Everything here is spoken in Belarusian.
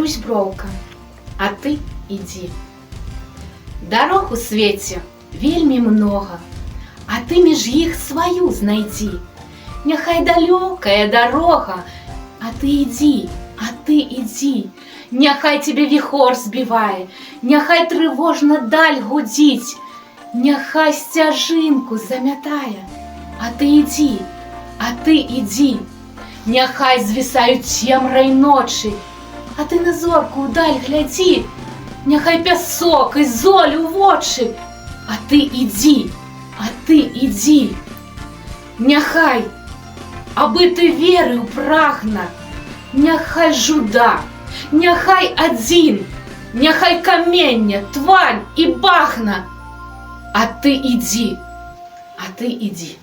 Катрусь броўка, а ты ідзі. Дарог у свеце вельмі многа, а ты між іх сваю знайдзі. Няхай далёкая дарога, а ты ідзі, а ты ідзі. Няхай тебе віхор збівае, няхай трывожна даль гудзіць, няхай сцяжынку замятае, а ты ідзі, а ты ідзі. Няхай звісаюць цемрай ночы, а ты на зорку ўдаль глядзі. Няхай пясок і золь у вочы, а ты ідзі, а ты ідзі. Няхай, абы ты верыў прагна, няхай жуда, няхай адзін, няхай каменне, твань і багна, а ты ідзі, а ты ідзі.